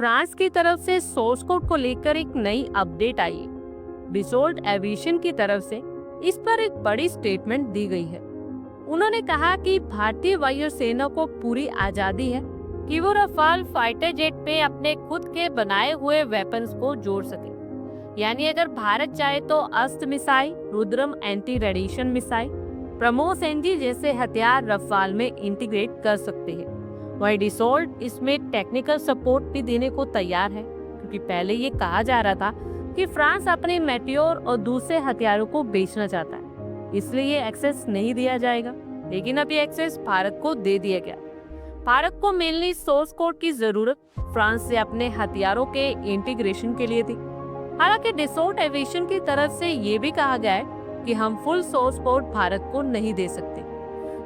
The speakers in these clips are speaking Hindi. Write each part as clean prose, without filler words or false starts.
फ्रांस की तरफ से सोर्स कोड को लेकर एक नई अपडेट आई है। डिसोल्ट एविएशन की तरफ से इस पर एक बड़ी स्टेटमेंट दी गई है। उन्होंने कहा कि भारतीय वायुसेना को पूरी आजादी है कि वो रफाल फाइटर जेट पे अपने खुद के बनाए हुए वेपन्स को जोड़ सके। यानी अगर भारत चाहे तो Astra missile, Rudram anti radiation missile, BrahMos NG जैसे हथियार रफाल में इंटीग्रेट कर सकते हैं। वही डिसोल्ट इसमें टेक्निकल सपोर्ट भी देने को तैयार है, क्योंकि पहले ये कहा जा रहा था कि फ्रांस अपने मेटियोर और दूसरे हथियारों को बेचना चाहता है, इसलिए ये एक्सेस नहीं दिया जाएगा। लेकिन अब ये एक्सेस भारत को दे दिया गया। भारत को मेनली सोर्स कोड की जरूरत फ्रांस से अपने हथियारों के इंटीग्रेशन के लिए थी। हालांकि डिसोल्ट एविएशन की तरफ से ये भी कहा गया है कि हम फुल सोर्स कोड भारत को नहीं दे सकते,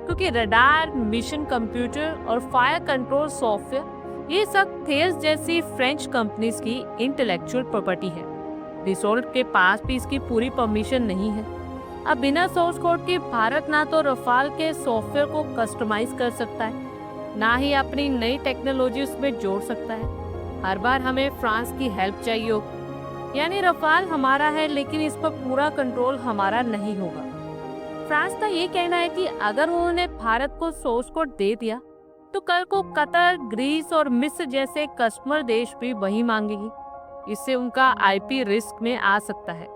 क्योंकि रडार, मिशन कंप्यूटर और फायर कंट्रोल सॉफ्टवेयर ये सब थेल्स जैसी फ्रेंच कंपनीज की इंटेलेक्चुअल प्रॉपर्टी है। डिसोल्ट के पास भी इसकी पूरी परमिशन नहीं है। अब बिना सोर्स कोड के भारत ना तो रफाल के सॉफ्टवेयर को कस्टमाइज कर सकता है, ना ही अपनी नई टेक्नोलॉजी उसमें जोड़ सकता है। हर बार हमें फ्रांस की हेल्प चाहिए होगी, यानी रफाल हमारा है लेकिन इस पर पूरा कंट्रोल हमारा नहीं होगा। फ्रांस का ये कहना है कि अगर उन्होंने भारत को सोर्स कोड दे दिया तो कल को कतर, ग्रीस और मिस्र जैसे कस्टमर देश भी वही मांगेगी। इससे उनका आईपी रिस्क में आ सकता है,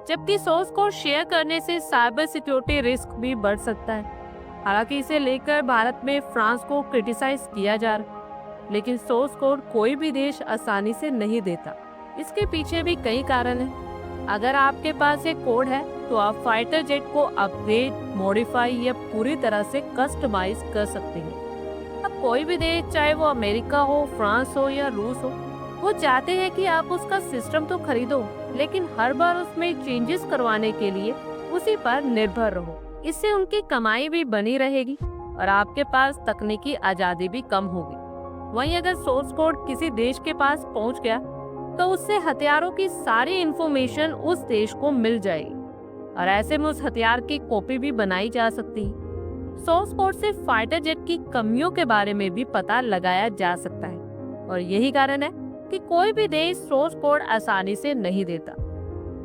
जबकि सोर्स कोड शेयर करने से साइबर सिक्योरिटी रिस्क भी बढ़ सकता है। हालांकि इसे लेकर भारत में फ्रांस को क्रिटिसाइज किया जा रहा है, लेकिन सोर्स कोड कोई भी देश आसानी से नहीं देता। इसके पीछे भी कई कारण हैं। अगर आपके पास एक कोड है तो आप फाइटर जेट को अपग्रेड, मॉडिफाई या पूरी तरह से कस्टमाइज कर सकते हैं। अब कोई भी देश, चाहे वो अमेरिका हो, फ्रांस हो या रूस हो, वो चाहते हैं कि आप उसका सिस्टम तो खरीदो, लेकिन हर बार उसमें चेंजेस करवाने के लिए उसी पर निर्भर रहो। इससे उनकी कमाई भी बनी रहेगी और आपके पास तकनीकी आजादी भी कम होगी। वहीं अगर सोर्स कोड किसी देश के पास पहुंच गया तो उससे हथियारों की सारी इंफॉर्मेशन उस देश को मिल जाएगी और ऐसे में उस हथियार की कॉपी भी बनाई जा सकती है। सोर्स कोड से फाइटर जेट की कमियों के बारे में भी पता लगाया जा सकता है और यही कारण है कि कोई भी देश सोर्स कोड आसानी से नहीं देता।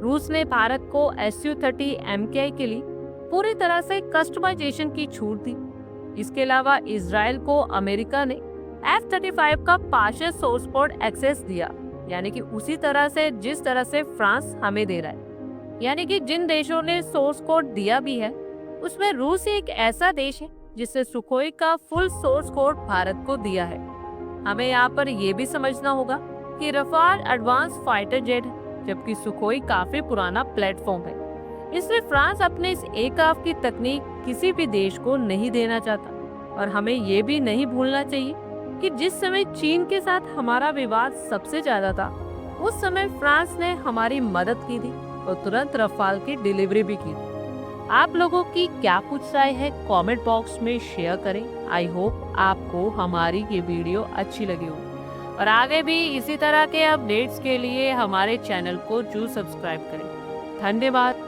रूस ने भारत को Su-30 MKI के लिए पूरी तरह से कस्टमाइजेशन की छूट दी। इसके अलावा इजराइल को अमेरिका ने F-35 का पार्शियल सोर्स कोड एक्सेस दिया, यानी कि उसी तरह से जिस तरह से फ्रांस हमें दे रहा है। यानी कि जिन देशों ने सोर्स कोड दिया भी है उसमें रूस एक ऐसा देश है जिसने सुखोई का फुल सोर्स कोड भारत को दिया है। हमें यहाँ पर यह भी समझना होगा कि रफाल एडवांस फाइटर जेट है, जबकि सुखोई काफी पुराना प्लेटफॉर्म है। इसलिए फ्रांस अपने इस एयरक्राफ्ट की तकनीक किसी भी देश को नहीं देना चाहता। और हमें ये भी नहीं भूलना चाहिए कि जिस समय चीन के साथ हमारा विवाद सबसे ज्यादा था, उस समय फ्रांस ने हमारी मदद की थी और तुरंत रफाल की डिलीवरी भी की थी। आप लोगों की क्या कुछ राय है कमेंट बॉक्स में शेयर करें। आई होप आपको हमारी ये वीडियो अच्छी लगी हो और आगे भी इसी तरह के अपडेट्स के लिए हमारे चैनल को जरूर सब्सक्राइब करें। धन्यवाद।